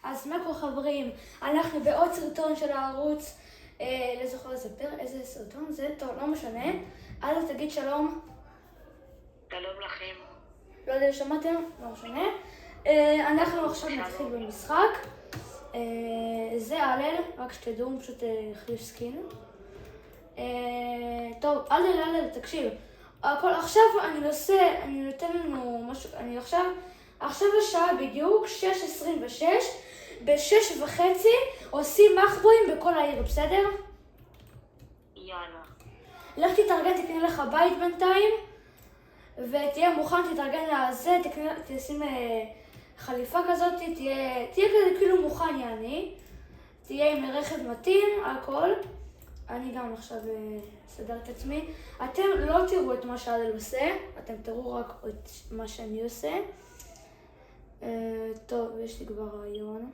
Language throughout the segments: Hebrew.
אז מה קורה חברים? אנחנו בעוד סרטון של הערוץ, לא זוכר איזה סרטון זה, טוב, לא משנה. אז תגיד שלום. שלום לכם. לא יודע, שמעתם? לא משנה. אנחנו עכשיו נתחיל במשחק. זה הלל, רק שתדעו, הוא פשוט החליף סקין. טוב, הלל, תקשיב. עכשיו אני נותן לנו משהו, עכשיו השעה בדיוק 6:26, ב-6:30 עושים מחבואים בכל העיר, בסדר? יאללה. לך תתארגן, תקנה לך בית בינתיים, ותהיה מוכן, תתארגן לזה, תשים חליפה כזאת, תהיה כזה כאילו מוכן יעני, תהיה עם רכב מתאים, הכל. אני גם עכשיו אסדר את עצמי. אתם לא תראו את מה שהלל עושה, אתם תראו רק את מה שאני עושה. טוב, יש לי כבר רעיון.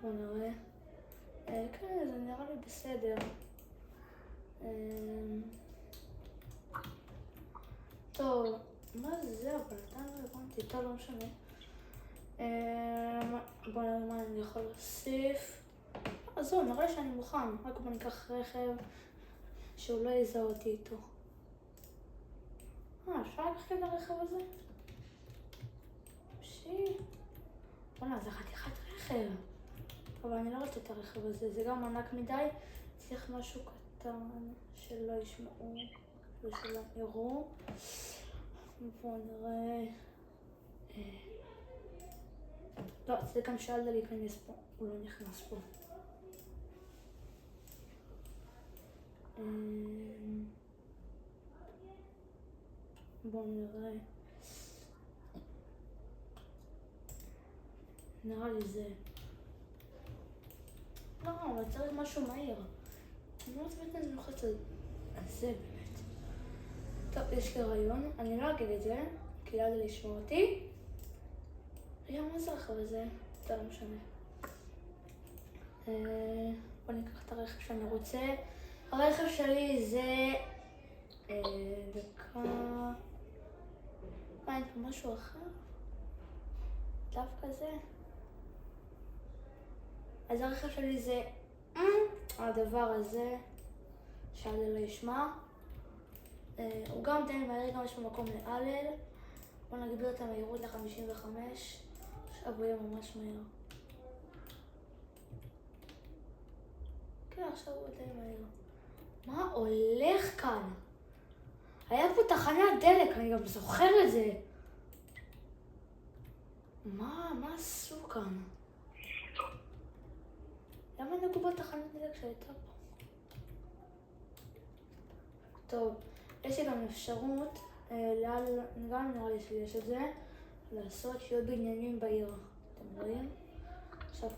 בוא נראה. כן, זה נראה לי בסדר. טוב, מה זה? אבל אתה לא הבנתי, טוב, לא משנה. בוא נראה מה אני יכול להוסיף. אז זהו, נראה שאני מוכן. רק בוא ניקח רכב שהוא לא יזהה אותי איתו. אפשר לקחת את הרכב הזה? בוא'נה, זה חתיכת רכב. אבל אני לא רוצה את הרכב הזה, זה גם ענק מדי. צריך משהו קטן שלא ישמעו ושלא יראו. בואו נראה. לא, זה גם שאלת להיכנס פה, הוא לא נכנס פה. בואו נראה. נראה לי זה. לא, אבל צריך משהו מהיר. אני לא באמת אני לוחץ על זה באמת. טוב, יש לי רעיון. אני לא אגיד את זה, כי ידע לשמוע אותי. מה זה הרכב הזה? זה לא משנה. בוא ניקח את הרכב שאני רוצה. הרכב שלי זה... דקה... אין פה משהו אחר? דווקא זה? אז הרכב שלי זה... הדבר הזה שהלל לא ישמע. הוא גם די מהיר, גם יש פה מקום להלל. בוא נגביר את המהירות ל-55. עכשיו הוא יהיה ממש מהיר. כן, עכשיו הוא די מהיר. מה הולך כאן? היה פה תחנת דלק, אני גם זוכר את זה. מה עשו כאן? למה נגעו בתחנת דלק שהייתה פה? טוב, יש לי גם אפשרות, גם נראה לי שיש את זה, לעשות שיהיו בניינים בעיר. אתם רואים? עכשיו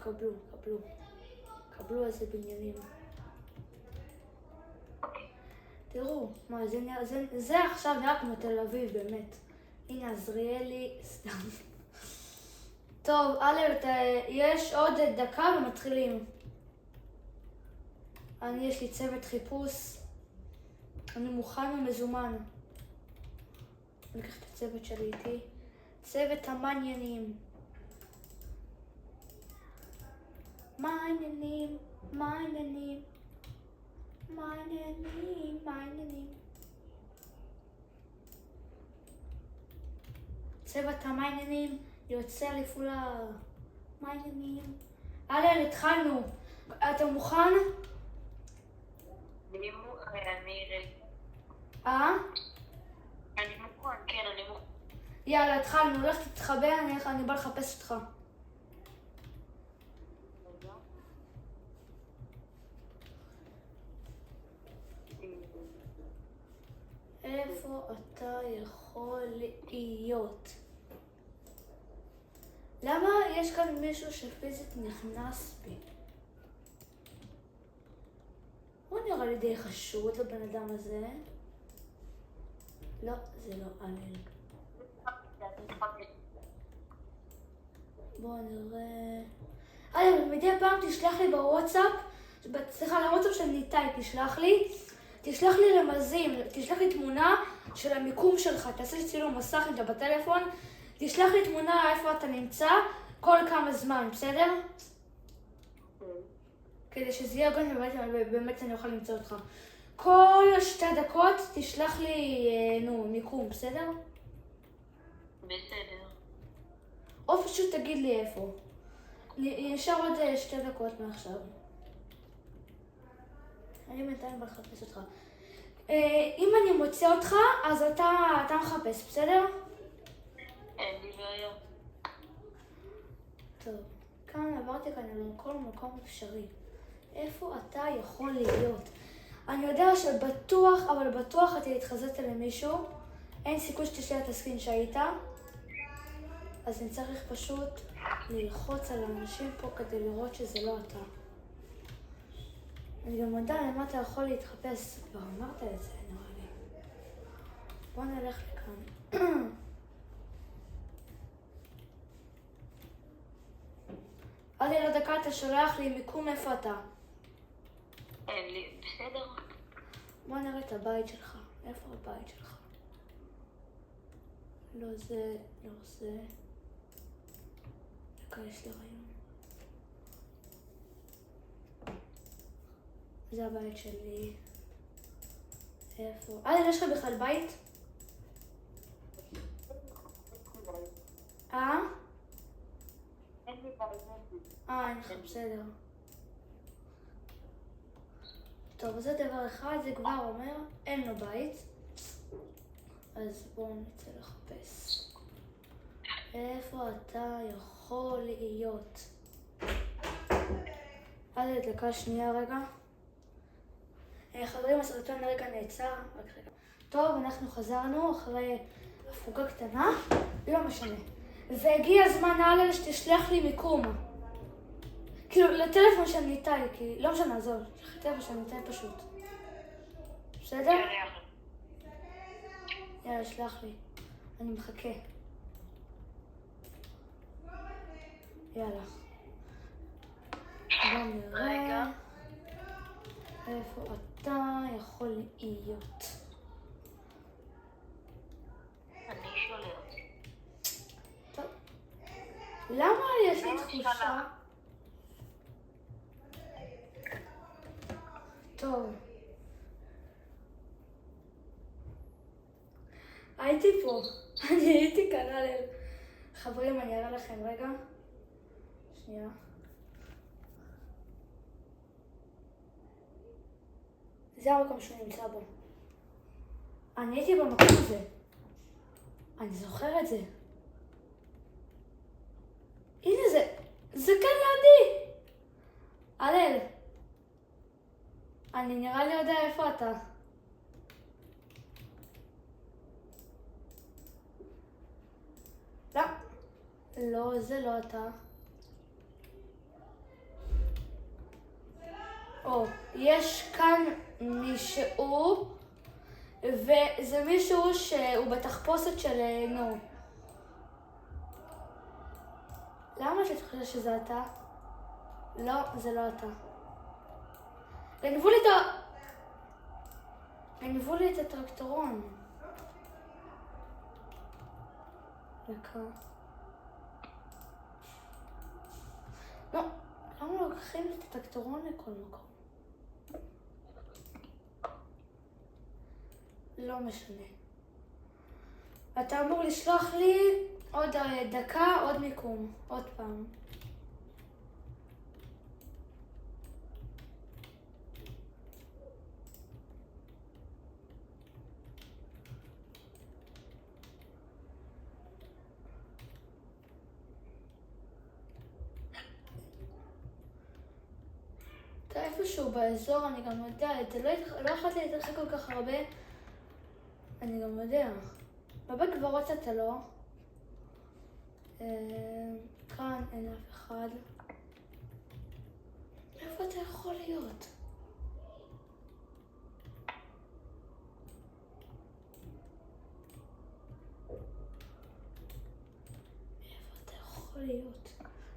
קבלו איזה בניינים. תראו, מה, זה עכשיו נראה כמו תל אביב, באמת. הנה, עזריאלי, סתם. טוב, יש עוד דקה ומתחילים. יש לי צוות חיפוש. אני מוכן ומזומן. אני אקח את הצוות שלי איתי. צוות המעניינים. מעניינים. צוות המעניינים יוצא לפעולה. מעניינים. הלל, התחלנו. אתה מוכן? אני מוכן, כן, אני מוכן. יאללה, התחלנו. לך תתחבא, אני בא לחפש אותך. איפה אתה יכול להיות? למה יש כאן מישהו שפיזית נכנס בי? הוא נראה לי די חשוד לבן אדם הזה. לא, זה לא הלל. בואו נראה... מדי פעם תשלח לי בוואטסאפ, סליחה, לוואטסאפ של ניתאי תשלח לי למזים, תשלח לי תמונה של המיקום שלך, תעשה צילום מסך אם אתה בטלפון, תשלח לי תמונה איפה אתה נמצא כל כמה זמן, בסדר? כדי שזה יהיה הוגן ובאמת אני אוכל למצוא אותך. כל 2 דקות תשלח לי, מיקום, בסדר? בסדר. או פשוט תגיד לי איפה. נשאר עוד 2 דקות מעכשיו. אני בינתיים מחפש אותך. אם אני מוצא אותך, אז אתה מחפש, בסדר? אין לי בעיה. טוב, כאן עברתי כאן על כל מקום אפשרי. איפה אתה יכול להיות? אני יודע שבטוח, אבל בטוח אתה התחזית למישהו. אין סיכוי שתשאיר את הסקרין שהיית. אז אני צריך פשוט ללחוץ על האנשים פה כדי לראות שזה לא אתה. אני גם יודע למה אתה יכול להתחפש. כבר אמרת את זה, נראה לי. בוא נלך לכאן. עד לי לדקה אתה שולח לי מיקום איפה אתה. אין לי, בסדר. בוא נראה את הבית שלך. איפה הבית שלך? לא זה, לא זה. דקה, יש לי רעיון. זה הבית שלי. איפה? יש לך בכלל בית? אין לי בעיה. אין לך, בסדר. טוב, זה דבר אחד, זה כבר אומר, אין לו בית. אז בואו נצא לחפש. איפה אתה יכול להיות? דקה שנייה רגע. חברים, הסרטון לרגע נעצר. רק רגע. טוב, אנחנו חזרנו אחרי הפוגה קטנה. לא משנה. והגיע הזמן הלאה שתשלח לי מיקום. כאילו, לטלפון שאני איתי, כי לא משנה, עזוב. שלח לי טלפון שאני איתי פשוט. בסדר? יאללה, שלח לי. אני מחכה. יאללה. בוא נראה. איפה אתה יכול להיות? אני שולח. טוב. למה יש לי תחושה? טוב. הייתי פה. אני הייתי כאן הלב. חברים, אני אראה לכם רגע. שנייה. זה המקום שהוא נמצא בו. אני הייתי במקום הזה. אני זוכר את זה. הנה זה כאן לידי. הלל. אני נראה לי יודע איפה אתה. לא. לא, זה לא אתה. יש כאן מישהו, וזה מישהו שהוא בתחפושת של נו. למה אתה חושב שזה אתה? לא, זה לא אתה. גנבו לי את הטרקטורון. דקה. לא, למה לוקחים את הטרקטורון לכל מקום? לא משנה. אתה אמור לשלוח לי עוד דקה, עוד מיקום. עוד פעם. אתה איפשהו באזור, אני גם יודע, אתה לא יכולת להתרחק כל כך הרבה. אני גם יודע. בבית קברות אתה לא. כאן אין אף אחד. איפה אתה יכול להיות? איפה אתה יכול להיות?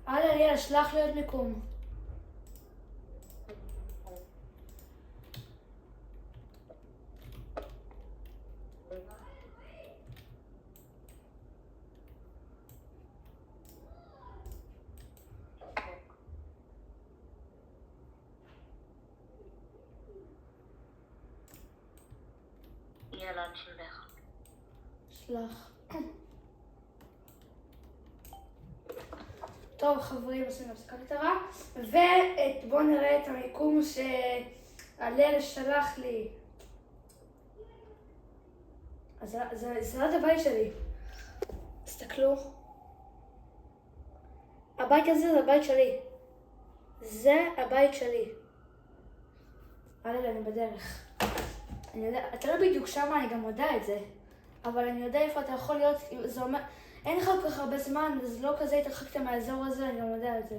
יאללה, שלח לי עוד מיקום. יאללה, אני שולח. שלח. טוב חברים, עשינו הפסקה קצרה, ובואו נראה את המיקום שהלל שלח לי. אז זה עד הבית שלי. תסתכלו. הבית הזה זה הבית שלי. זה הבית שלי. הלל, אני בדרך. אני יודע, אתה לא בדיוק שמה, אני גם יודע את זה. אבל אני יודע איפה אתה יכול להיות, זה אומר, אין לך כל כך הרבה זמן, אז לא כזה התרחקת מהאזור הזה, אני גם יודע את זה.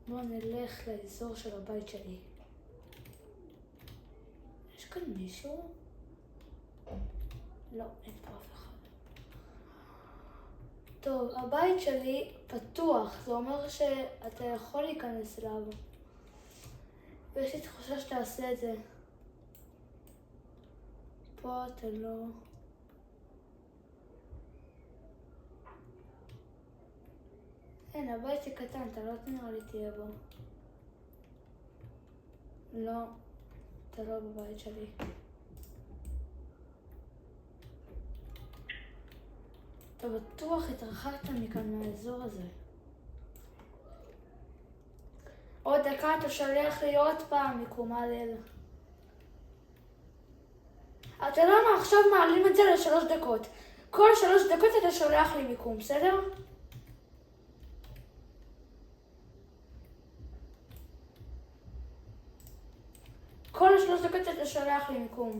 בואו נלך לאזור של הבית שלי. יש כאן מישהו? לא, אין פה אף אחד. טוב, הבית שלי פתוח, זה אומר שאתה יכול להיכנס אליו. ויש לי תחושה שתעשה את זה. פה אתה לא... אין, הבית זה קטן, אתה לא נראה לי תהיה בו. לא, אתה לא בבית שלי. אתה בטוח התרחקת מכאן מהאזור הזה. עוד דקה אתה שולח לי עוד פעם מיקום הלל. אתה יודע מה? עכשיו מעלים את זה ל3 דקות. כל 3 דקות אתה שולח לי מיקום, בסדר? כל 3 דקות אתה שולח לי מיקום.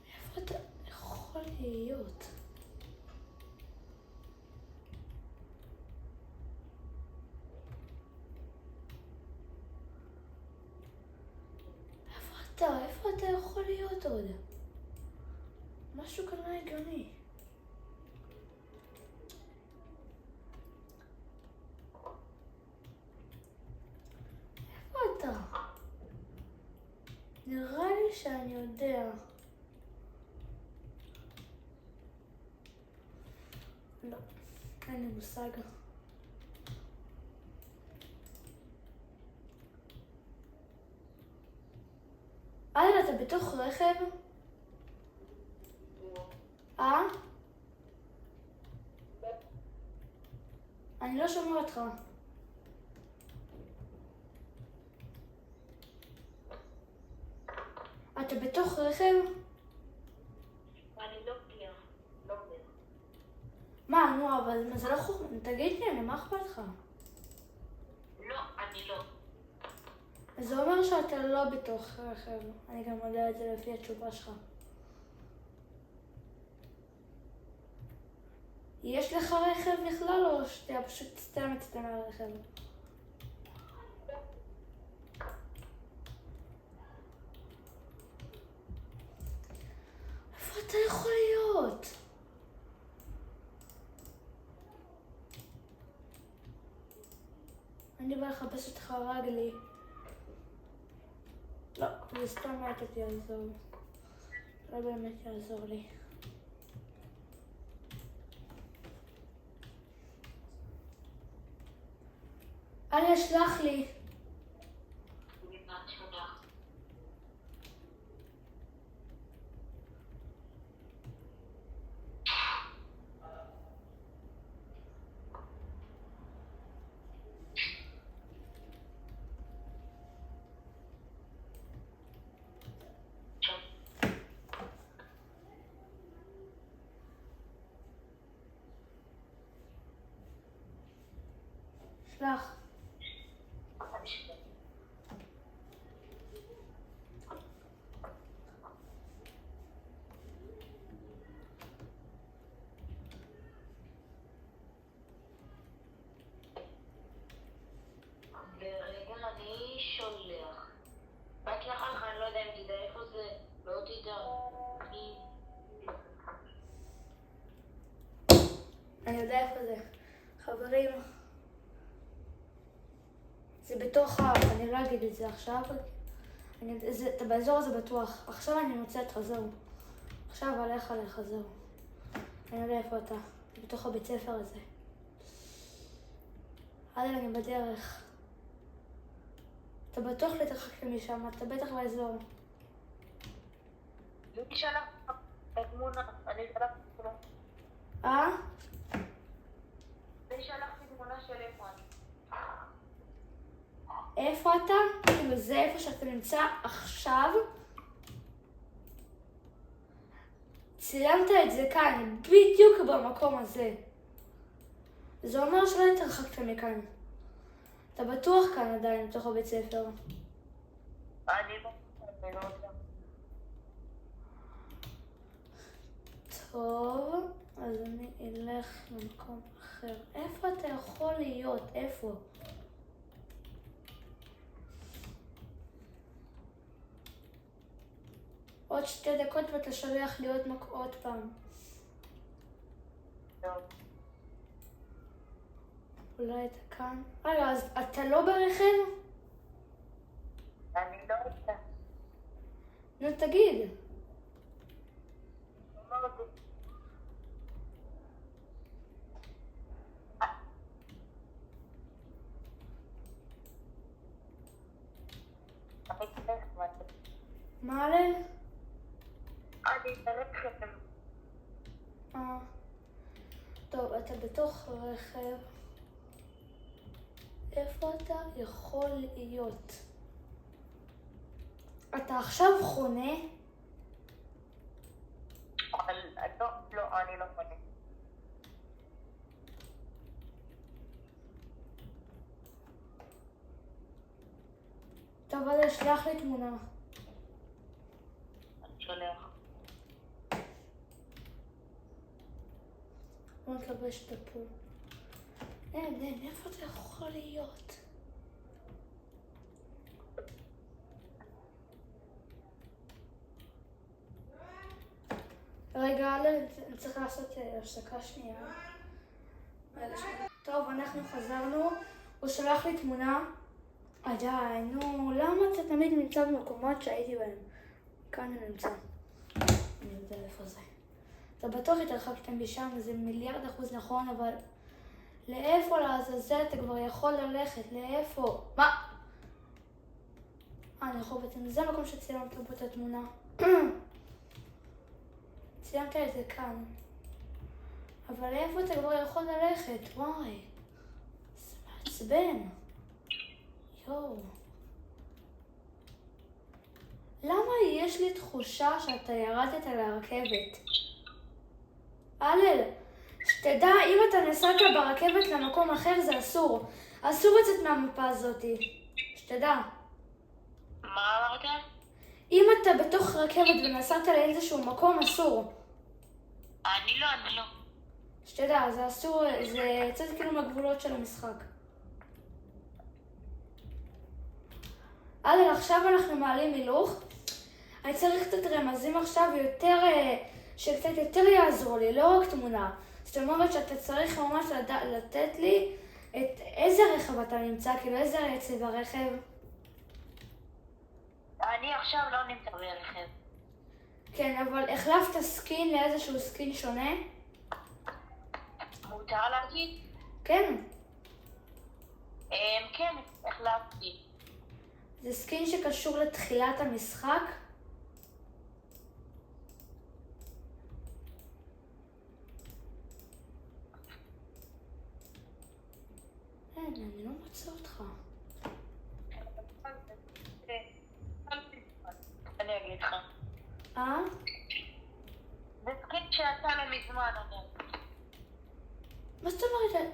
איפה אתה יכול להיות? איפה אתה יכול להיות עוד? משהו כאן לא הגיוני. איפה אתה? נראה לי שאני יודע. לא, אין לי מושג. אתה בתוך רכב? אני לא שומע אותך. אתה בתוך רכב? אני לא פגיעה, לא אומר. מה, נו, אבל זה לא חוכמה. תגיד לי, מה אכפת לך? לא, אני לא. זה אומר שאתה לא בתוך רכב. אני גם יודע את זה לפי התשובה שלך. יש לך רכב בכלל או שאתה פשוט סתם מצטמא על רכב? איפה אתה יכול להיות? אני בא לחפש אותך רגלי. לא, זה סתם מעט יעזור. לא באמת יעזור לי. אל ישלח לי. שלח. רגע, אני שולח. רק אחר כך אני לא יודע אם תדע איפה זה, לא תדע. אני יודע איפה זה. חברים, זה בתוך אני לא אגיד את זה עכשיו. אתה באזור הזה בטוח. עכשיו אני מוצאת, זהו. עכשיו עליך, זהו. אני יודע איפה אתה. בתוך הבית ספר הזה. אני בדרך. אתה בטוח להתרחקת משם, אתה בטח באזור. מי שלח את התמונה? אני שלחתי תמונה. אני שלחתי תמונה של איפה אני. איפה אתה? כאילו זה איפה שאתה נמצא עכשיו? צילמת את זה כאן, בדיוק במקום הזה. זה אומר שלא התרחקת מכאן. אתה בטוח כאן עדיין, בתוך הבית ספר. אני לא יודע. טוב, אז אני אלך למקום אחר. איפה אתה יכול להיות? איפה? עוד 2 דקות ואתה שולח לי עוד פעם. טוב. אולי אתה כאן? רגע, אז אתה לא ברכב? אני לא יודע. נו, תגיד. לא יודע. מה הלל? אני ברכב. טוב, אתה בתוך רכב. איפה אתה יכול להיות? אתה עכשיו חונה? לא, אני לא חונה. טוב, אז שלח לי תמונה. אני שולח. בוא נתלבש את הפול. אין, איפה אתה יכול להיות? רגע, אני צריך לעשות הפסקה שנייה. טוב, אנחנו חזרנו. הוא שלח לי תמונה. די, נו, למה אתה תמיד נמצא במקומות שהייתי בהם? כאן אני נמצא. אני יודע איפה זה. אתה בטוח התרחקתם משם, זה 1,000,000% נכון, אבל לאיפה לעזאזל אתה כבר יכול ללכת? לאיפה? מה? נכון, בעצם זה המקום שצילמת בו את התמונה. צילמת את זה כאן. אבל לאיפה אתה כבר יכול ללכת? וואי. זה מעצבן. יואו. למה יש לי תחושה שאתה ירדת לרכבת? הלל, שתדע, אם אתה נסעת ברכבת למקום אחר זה אסור. אסור לצאת מהמפה הזאת. שתדע. מה אמרת? אם אתה בתוך רכבת ונסעת לאיזשהו מקום, אסור. אני לא. שתדע, זה אסור, זה יצא כאילו מהגבולות של המשחק. הלל, עכשיו אנחנו מעלים הילוך. אני צריך קצת רמזים עכשיו יותר, שקצת יותר יעזרו לי, לא רק תמונה. זאת אומרת שאתה צריך ממש לתת לי את איזה רכב אתה נמצא, כאילו איזה רצף ברכב. אני עכשיו לא נמצא ברכב. כן, אבל החלפת סקין לאיזשהו סקין שונה? מותר להגיד? כן. כן, החלפתי. זה סקין שקשור לתחילת המשחק? אני לא מוצא אותך. אני אגיד לך. זה סקין שיצא לו מזמן, אני אגיד. מה זאת אומרת?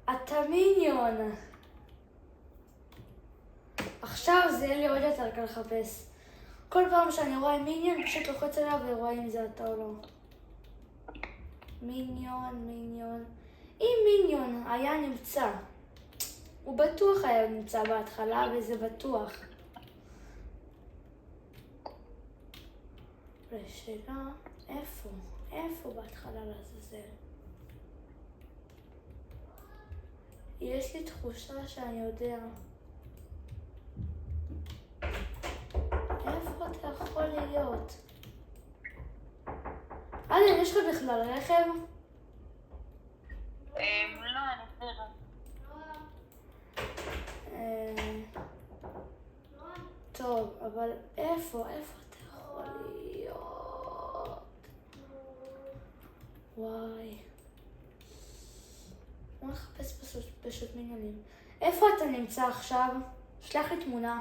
אתה מיניון. עכשיו זה יהיה לי עוד יותר קל לחפש. כל פעם שאני רואה מיניון, פשוט לוחץ עליו ורואה אם זה אתה או לא. מיניון. אם מיניון היה נמצא, הוא בטוח היה נמצא בהתחלה וזה בטוח. לשאלה, איפה בהתחלה לעזאזל? יש לי תחושה שאני יודע. איפה אתה יכול להיות? הלל, יש לך בכלל רכב? לא, אני חושבת. טוב, אבל איפה אתה יכול להיות? וואי. בוא נחפש פשוט מיניונים. איפה אתה נמצא עכשיו? שלח לי תמונה.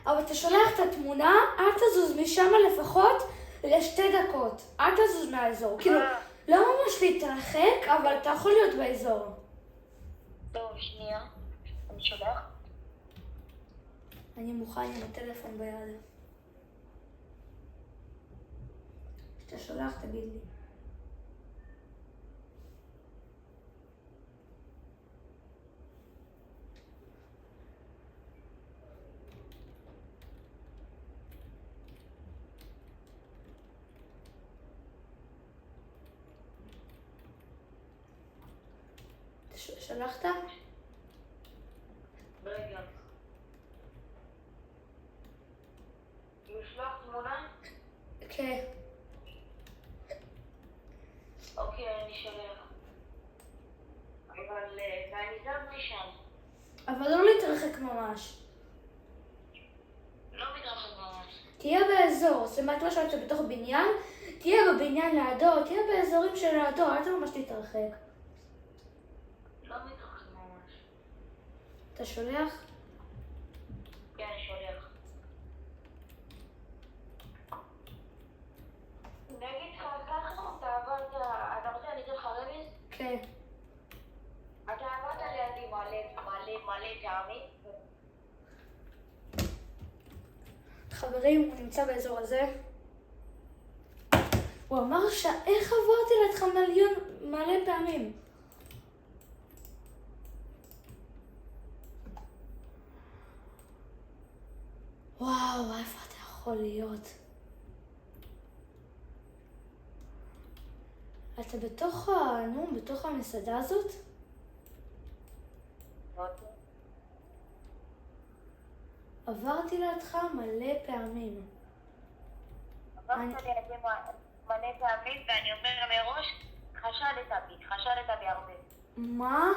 אבל אתה שולח את התמונה, אל תזוז משם לפחות ל2 דקות. אל תזוז מהאזור. כאילו, לא ממש להתרחק, אבל אתה יכול להיות באזור. טוב, שנייה. אני שולח. אני מוכן עם הטלפון ביד. כשאתה שולח, תגיד לי. שלחת? רגע. לשלוח תמונה? כן. אוקיי, אני שולח. אבל ואני זזתי שם. אבל לא להתרחק ממש. לא מתרחק ממש. תהיה באזור, זאת אומרת לא שאתה בתוך בניין, תהיה בבניין לידו, תהיה באזורים של לידו, אל ממש תתרחק. לא מתרחק ממש. אתה שולח? כן, אני שולח. נגיד לך ככה, אתה עברת, אתה רוצה אני אתן לך רמז? כן. אתה עברת לידי מלא פעמים. חברים, הוא נמצא באזור הזה. הוא אמר איך עברתי לידך מלא פעמים. וואו, איפה אתה יכול להיות? אתה בתוך המסעדה הזאת? עברתי לידך מלא פעמים. עברת לידי מלא פעמים, ואני אומר מראש, חשדת בי הרבה. מה?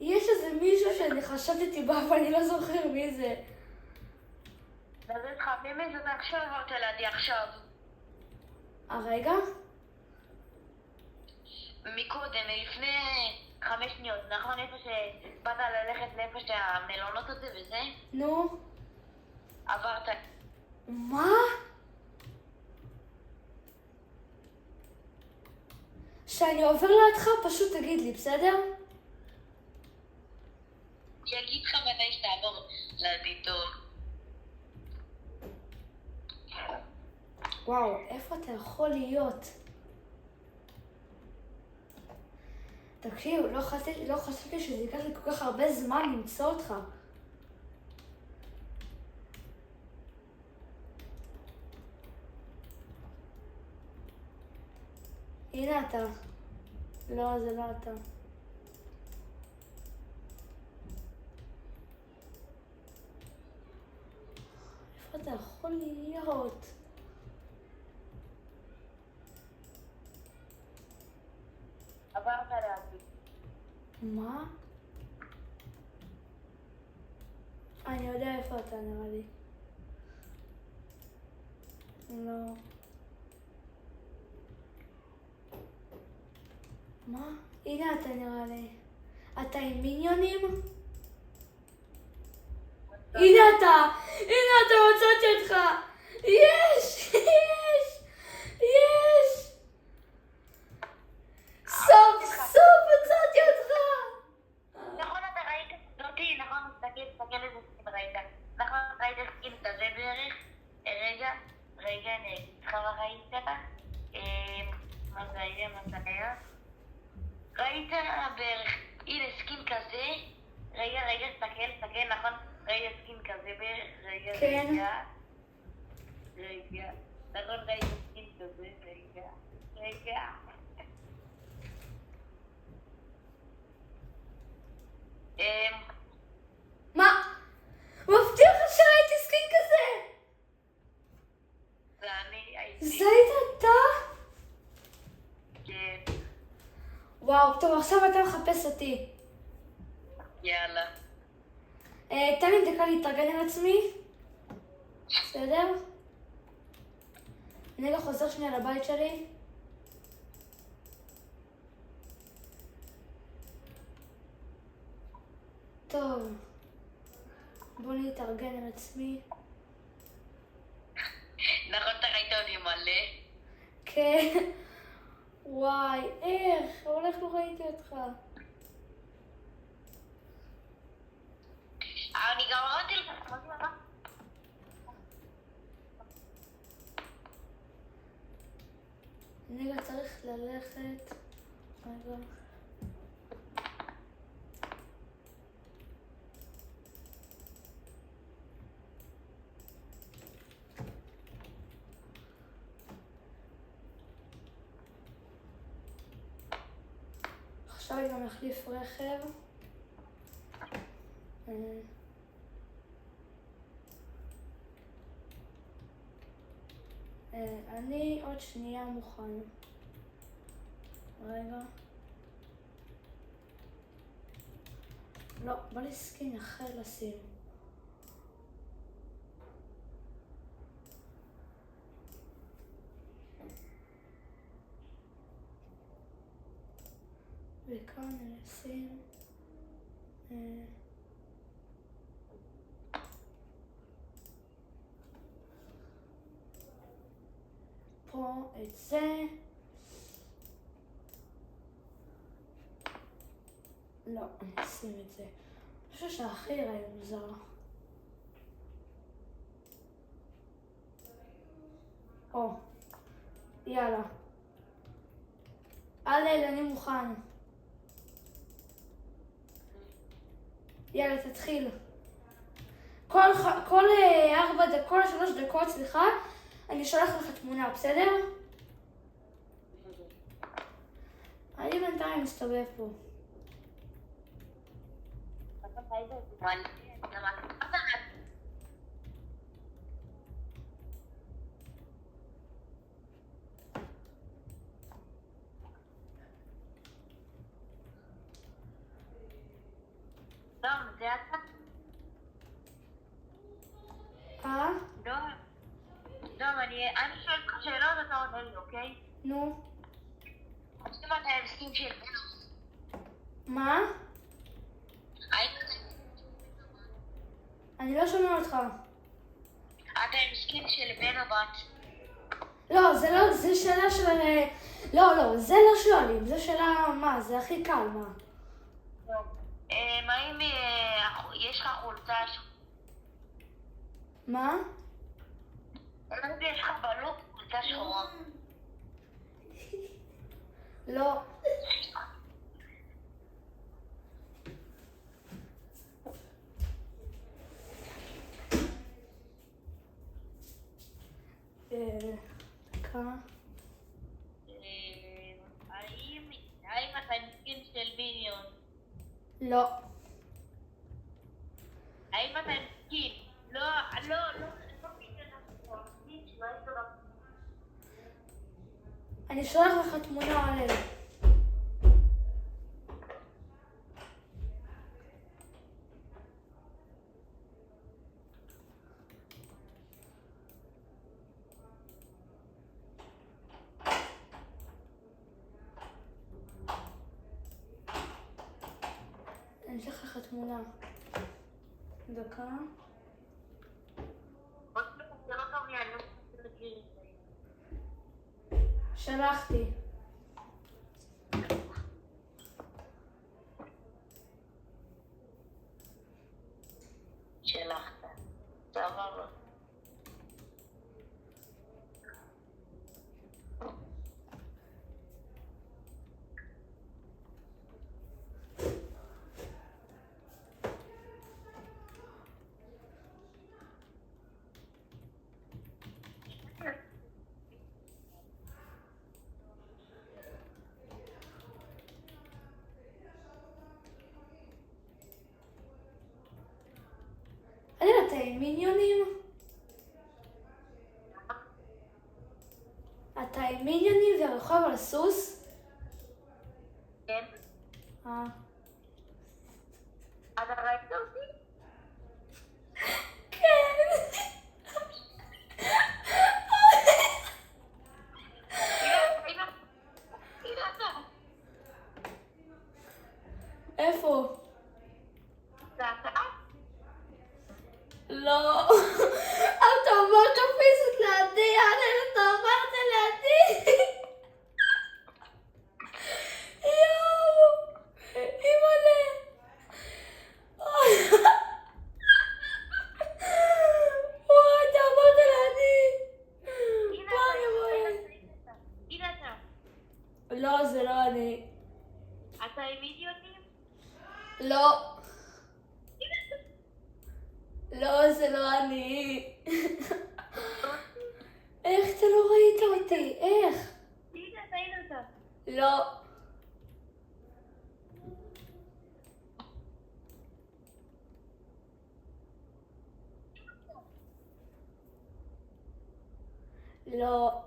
יש איזה מישהו שאני חשדתי בה, אבל אני לא זוכר מי זה. נזל לך, מי זה עכשיו עברת לידי עכשיו? הרגע? מקודם, לפני 5 שניות, נכון? איפה שבאת ללכת לאיפה שהמלונות הזה וזה? נו. עברת. מה? כשאני עובר לידך, פשוט תגיד לי, בסדר? אני אגיד לך מתי שתעבור לידי טוב. וואו, איפה אתה יכול להיות? תקשיב, לא חשבתי שזה ייקח לי כל כך הרבה זמן למצוא אותך. הנה אתה. לא, זה לא אתה. איפה אתה יכול להיות? עברת לידי. מה? אני יודע איפה אתה נראה לי. לא. מה? הנה אתה נראה לי. אתה עם מיניונים? הנה אתה! מצאתי אותך! יש! סוף מצאתי אותך! נכון, אתה ראית אותי, נכון? תסתכל איזה סkin ראית. נכון, ראית סkin כזה בערך? רגע, אני אגיד לך מה ראית? מה זה היה? ראית בערך, הנה סקין כזה, רגע, תסתכל, נכון? ראית סקין כזה בערך, כן. רגע, נכון, ראית סקין כזה, רגע. מה? מבטיח לך שראיתי סקין כזה? זה אני הייתי. זה היית אתה? כן. וואו, טוב, עכשיו אתה מחפש אותי. יאללה. תן לי דקה להתארגן על עצמי. בסדר? אני לא חוזר שנייה לבית שלי. טוב. בוא נתארגן על עצמי. נכון, אתה ראית אותי מלא? כן. וואי, איך? אבל איך לא ראיתי אותך? אני גם אמרתי לך, אמרתי לך. אני גם צריך ללכת. רגע. עכשיו אני גם אחליף רכב. אני עוד שנייה מוכן. רגע. לא, בא לי סקין אחר לשים. וכאן נשים פה את זה. לא, אני אשים את זה. אני חושב שהכי יראה מוזר. יאללה. הלל, אני מוכן. יאללה, תתחיל. כל 3 דקות, סליחה, אני שולח לך תמונה, בסדר? אני בינתיים מסתובב פה. זה אתה? דום, אני שואל לך שאלות, אתה עונה לי, אוקיי? נו. אז אם אתה עם סקין של בנו. מה? אני לא שומע אותך. אתה עם סקין של בן או בת? לא, זה שאלה של... לא, זה לא שואלים, זה שאלה מה, זה הכי קל, מה? מה אם יש לך חולצה? מה? אם יש לך בלוק חולצה שחורה? לא. האם אתה עם סקין של מיניון? לא. האם אתה עם סקין? לא. אני שולח לך תמונה עליהם. אני אשלח לך תמונה. דקה. שלחתי. שלחת. סבבה. אתה עם מיניונים? אתה עם מיניונים ורוכב על סוס? כן. אה. אתה אתה? לא. אתה עברת פיזית לידי, יאללה, אתה עברת לידי. יואו, אימא'לה. וואי, אתה עברת לידי. הנה אתה. לא, זה לא אני. אתה עם אידיוטים? לא. לא, זה לא אני. איך אתה לא ראית אותי? איך? הנה, אתה הנה אתה. לא. לא.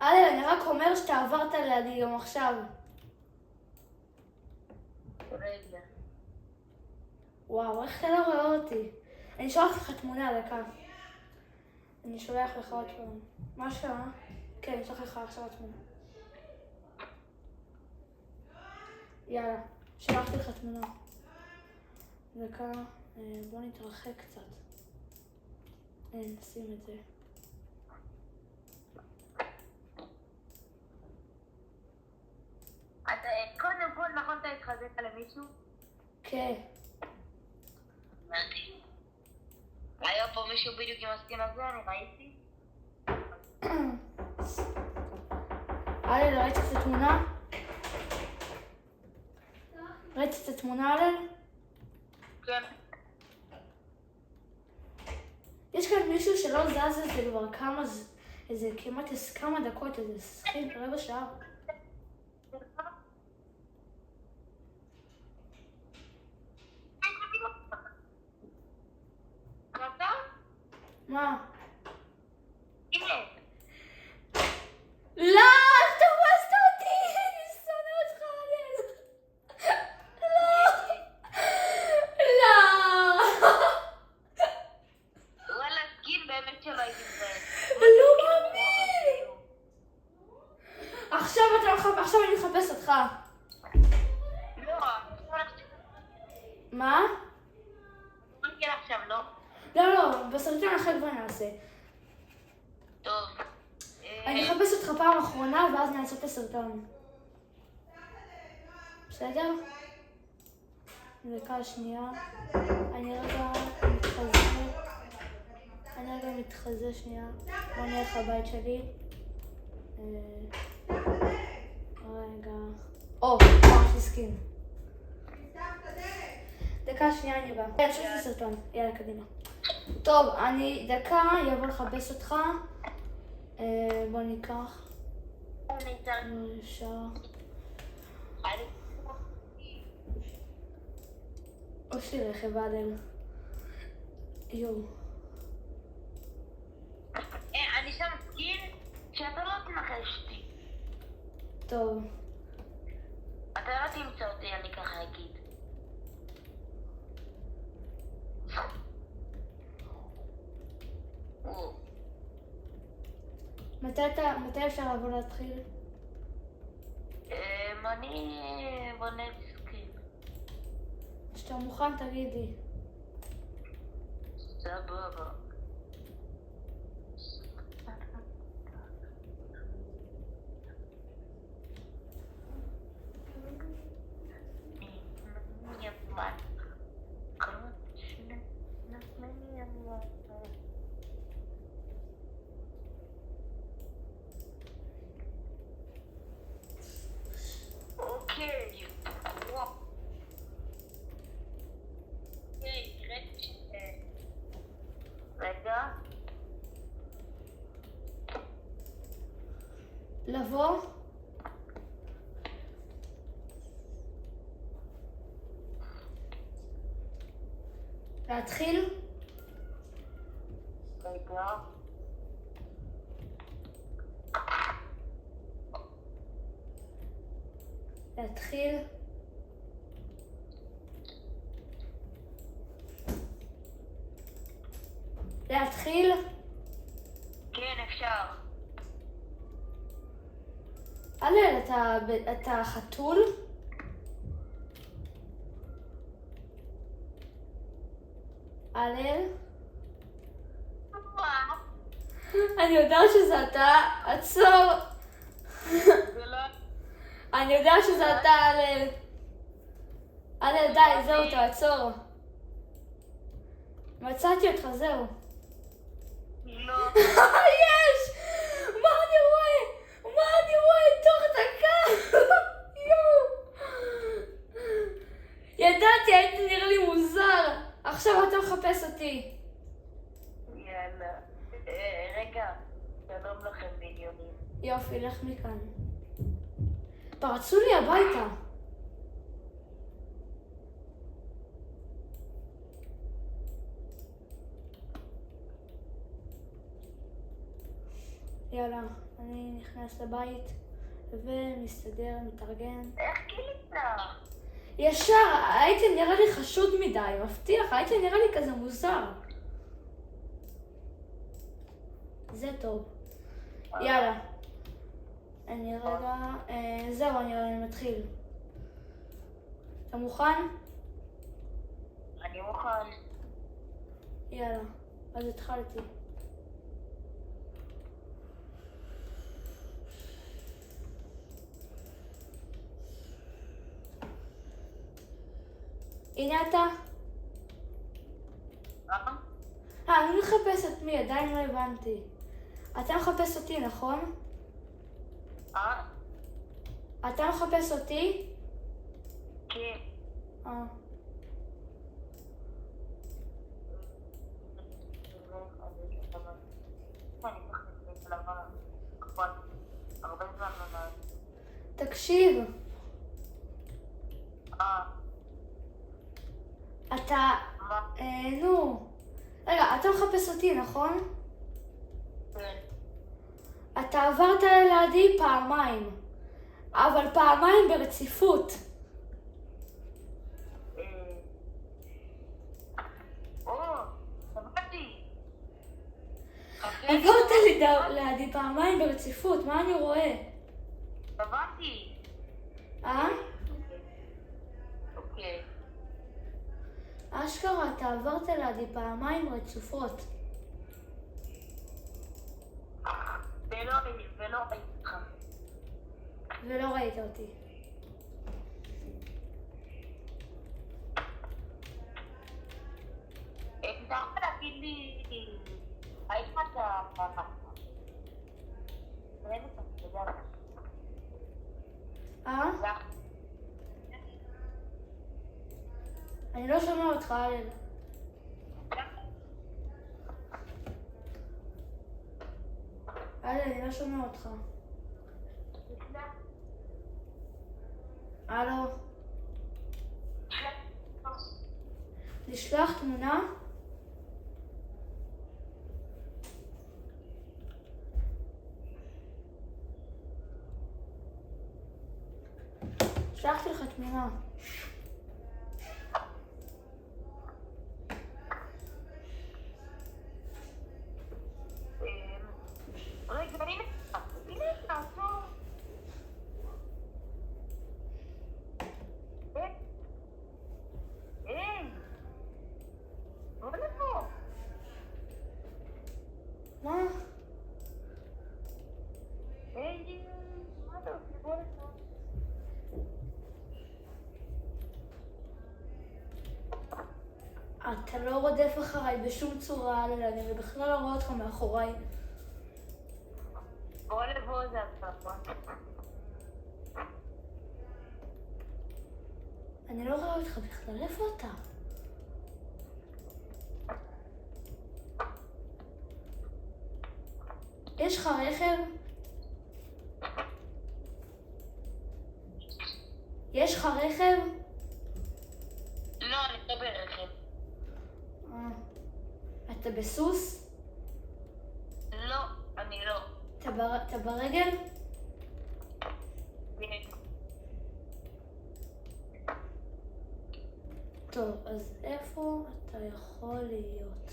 אני רק אומר שאתה עברת לידי גם עכשיו. רגע. וואו, איך אתה לא רואה אותי? אני שולח לך תמונה, דקה. אני שולח לך עוד פעם. מה השעה? כן, אני שולח לך עכשיו תמונה. יאללה, שלחתי לך תמונה. דקה, בוא נתרחק קצת. נשים את זה. קודם כל, נכון אתה התחזית למישהו? כן. הבנתי. היה פה מישהו בדיוק עם הסכין הזה, אני ראיתי. הלל, ראית את התמונה? ראית את התמונה, הלל? כן. יש כאן מישהו שלא זז את זה כבר איזה כמעט כמה דקות, איזה 20 שעה. מה? הנה. לא, איך תפסת אותי? אני שונא אותך, הלל. לא. לא. וואלה, סקין באמת שלא הייתי מזהה. לא מאמין. עכשיו אני מחפש אותך. לא, מה? אני כן עכשיו, לא? לא, בסרטון אחר כבר נעשה. טוב. אני אחפש אותך פעם אחרונה ואז נעשה את הסרטון. בסדר? דקה שנייה. אני רגע מתחזה שנייה. בוא נלך לבית שלי. רגע. יש לי סקין. דקה שנייה אני באה. יש לי סרטון. יאללה, קדימה. טוב, אני דקה אבוא לחפש אותך. בוא ניקח. אפשר. יש לי רכב עדל. יואו. אני שם סקין שאתה לא תנחש אותי. טוב. אתה לא תמצא אותי, אני ככה אגיד. מתי אפשר לבוא להתחיל? אני בונה סקין. כשאתה מוכן תגיד לי. סבבה. אוקיי. רגע. לבוא? להתחיל? רגע. להתחיל? להתחיל? כן, אפשר. הלל, אתה חתול? הלל? מה? אני יודעת שזה אתה, עצור! זה לא... אני יודעת שזה אתה, הלל. הלל, די, זהו, תעצור. מצאתי אותך, זהו. לא. יש! מה אני רואה? מה אני רואה תוך דקה? יואו! ידעתי, היית נראה לי מוזר. עכשיו אתה מחפש אותי. יאללה. רגע, שלום לכם מיליונים. יופי, לך מכאן. פרצו לי הביתה. יאללה, אני נכנס לבית ומסתדר, מתארגן. איך גילית? ישר, הייתי נראה לי חשוד מדי, מבטיח, הייתי נראה לי כזה מוזר. זה טוב. יאללה. אני רגע... זהו, אני מתחיל. אתה מוכן? אני מוכן. יאללה, אז התחלתי. הנה אתה. אני מחפשת מי, עדיין לא הבנתי. אתה מחפש אותי, נכון? אתה מחפש אותי? כן. תקשיב. אתה... נו. רגע, אתה מחפש אותי, נכון? כן. אתה עברת לידי פעמיים. אבל פעמיים ברציפות. שמעתי. עברת לידי פעמיים ברציפות, מה אני רואה? שמעתי. אוקיי. אשכרה, אתה עברת לידי פעמיים רצופות. ולא ראיתי אותך. ולא ראית אותי. אתה יכול להגיד לי, האם אתה... אני לא שומע אותך, הלל. הלל, אני לא שומע אותך. הלו? לשלוח תמונה? שלחתי לך תמונה. רגע, הנה, תעצור. בוא לפה. מה? מה אתה עושה? בוא לפה. אתה לא רודף אחריי בשום צורה, הלל, אני בכלל לא רואה אותך מאחוריי. בוא לבוא זה הצפה. אני לא רואה אותך בכלל, איפה אתה? יש לך רכב? יש לך רכב? לא, אני לא ברכב. אתה בסוס? לא, אני לא. אתה ברגל? טוב, אז איפה אתה יכול להיות?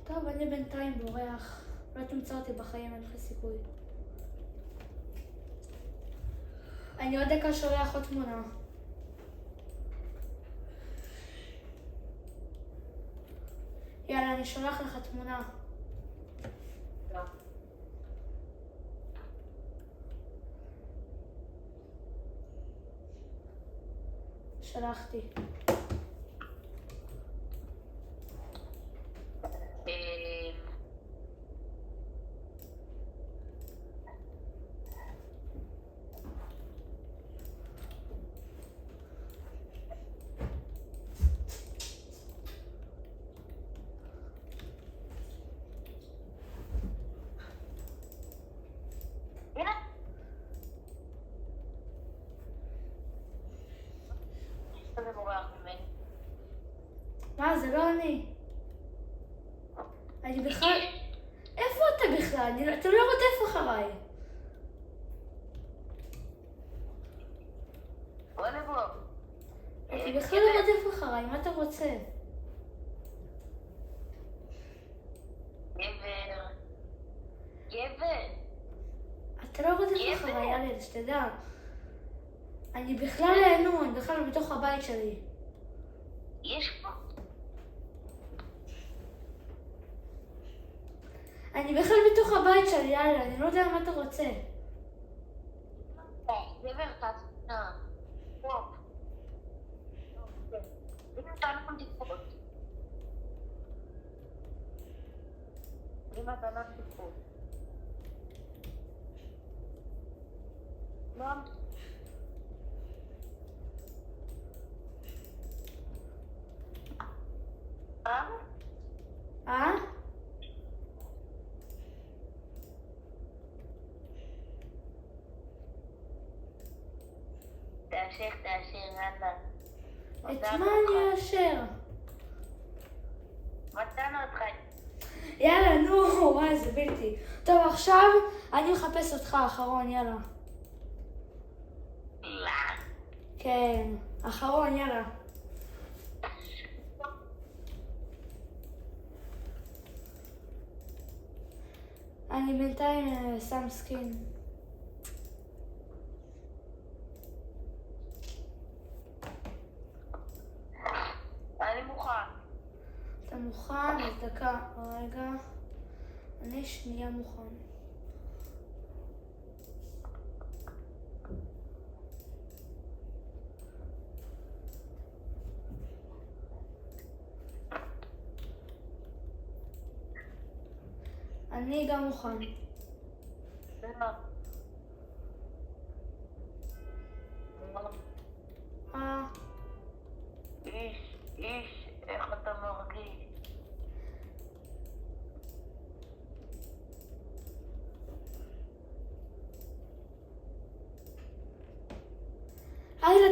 טוב, אני בינתיים בורח. לא תמצא אותי בחיים, אין לך סיכוי. אני עוד דקה שולח עוד תמונה. יאללה, אני שולח לך תמונה. לא. שלחתי. הנה. זה בורח ממני. מה, זה לא אני. אני בכלל... איפה אתה בכלל? אתה לא רודף אחריי. בוא נבוא. אני בכלל לא רודף אחריי, מה אתה רוצה? גבר. גבר. אתה לא רודף אחריי, ילד, שתדע. אני בכלל נהנו, אני בכלל בתוך הבית שלי. יש פה. אני בכלל בתוך הבית שלי, יאללה, אני לא יודע מה אתה רוצה. גבר, תעצמנה. טוב. אם אתה נכון תקפות. אם אתה נכון תקפות. לא. אה? תאשר, יאללה. את מה אני אאשר? מצאנו אותך. יאללה, נו, וואי, זה בלתי. טוב, עכשיו אני מחפש אותך, אחרון, יאללה. לא. כן, אחרון, יאללה. אני בינתיים שם סקין. אני מוכן. אתה מוכן? אז דקה, רגע. אני שנייה מוכן. אני גם מוכן. לא. איש, איך אתה מרגיש?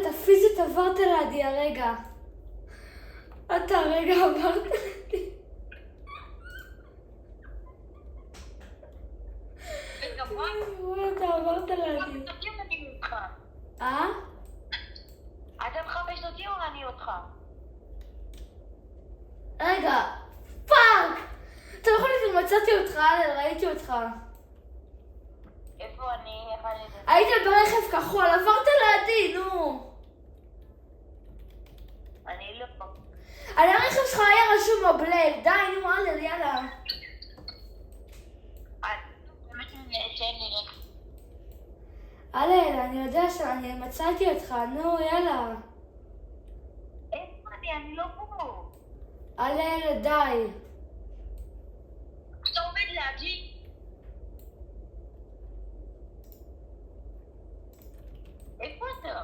אתה פיזית עברת לידי הרגע. אתה הרגע עברת לידי. וואי, אתה עברת לידי. אה? אתה מחפש אותי או אני אותך? רגע, פאק! אתה לא יכול להגיד, מצאתי אותך, ראיתי אותך. איפה אני? איך אני יודע? היית ברכב כחול, עברת לידי, נו. אני לא. על הרכב שלך היה רשום הבלייב, די, נו, יאללה. באמת שאין לי רכב. אני יודע שאני מצאתי אותך, נו, יאללה. איפה אני? אני לא פה. די. אתה עומד לידי? איפה אתה?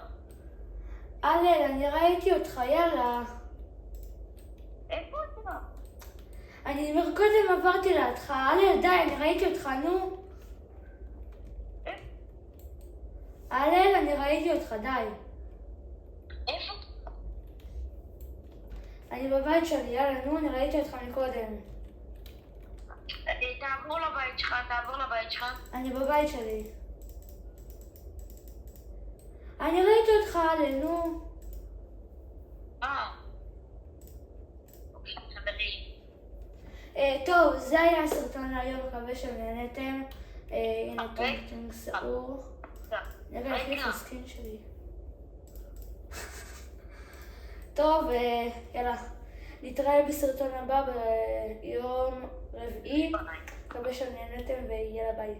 אני ראיתי אותך, יאללה. איפה אתה? אני קודם עברתי לידך, די, אני ראיתי אותך, נו. אני ראיתי אותך, די. איפה? אני בבית שלי, יאללה, נו, אני ראיתי אותך מקודם. תעבור לבית שלך. אני בבית שלי. אני ראיתי אותך, נו. אוקיי, חברים. טוב, זה היה הסרטון להיום, מקווה שנהנתם. הנה אוקיי. טונג סעור. רגע, להחליף הסקין שלי. טוב, יאללה. נתראה בסרטון הבא ביום רביעי. מקווה שנהנתם ויאללה ביי.